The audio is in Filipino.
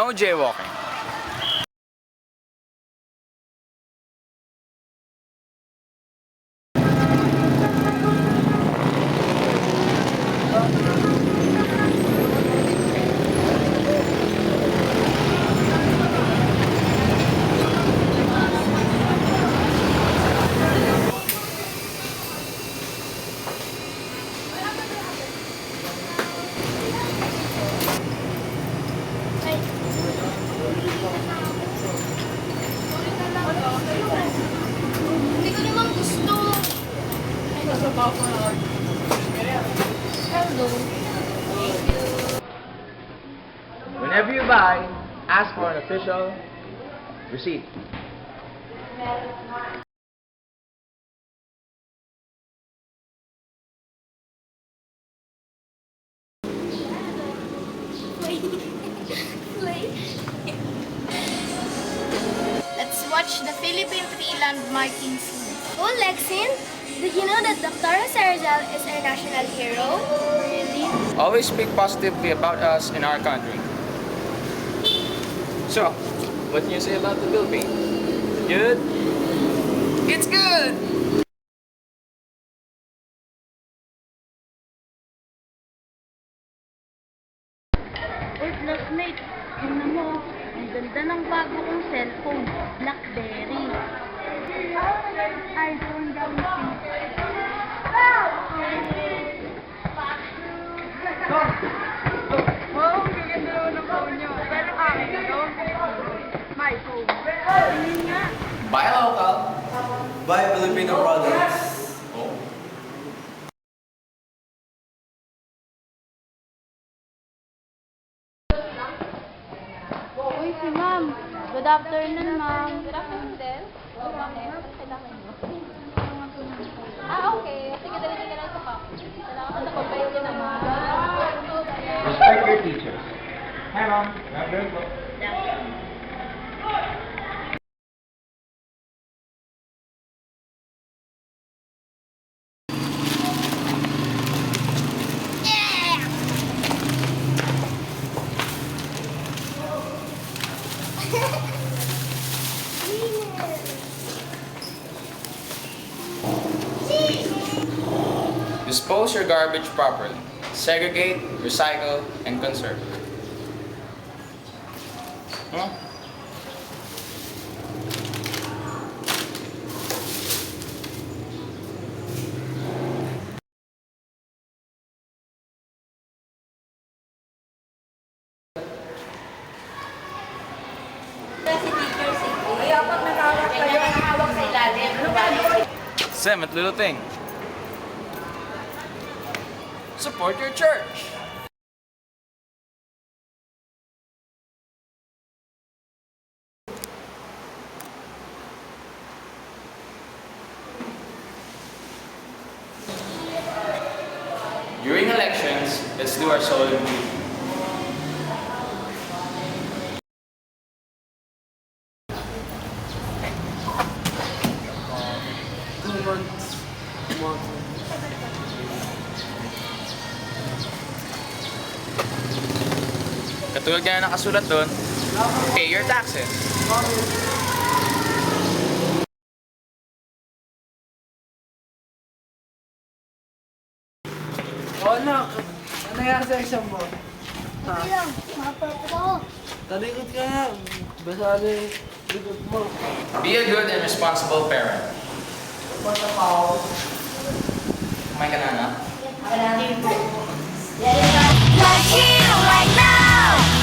No jaywalking. Hindi ko naman gusto. Hello. Whenever you buy, ask for an official receipt. Let's watch the Philippine Tree Landmarking Scene. Oh, Lexin, did you know that Dr. Sergel is our national hero? Really? Always speak positively about us in our country. So, what can you say about the Philippines? Good? It's good! Uy, classmate, tingnan mo, ang ganda ng bago kong cellphone, BlackBerry. iPhone gamitin. Wow, ang gaganda naman ng phone nyo. Pero akin ito, my phone. Tingin nga. Buy local. Buy Filipino products. Uy, si ma'am. Good afternoon, ma'am. Good afternoon din. O, bakit? Ano kailangan nyo? Okay. Sige, dali ka lang sa pa. Salamat sa pagbayad niyo naman. Respect your teachers. Hi, Mom. Grab your book. Dispose your garbage properly. Segregate, recycle, and conserve. Huh? Sam, at little thing. Support your church. During elections, let's do our solemn duty. Katulad nga nakasulat doon, pay your taxes. Oh, anak. Ano nangyari sa exam mo? Hindi lang, mapapot ako. Talikod ka nga. Basa na yung likod mo. Be a good and responsible parent. Basa pa ako. Kumain ka na, anak? Like here, right now.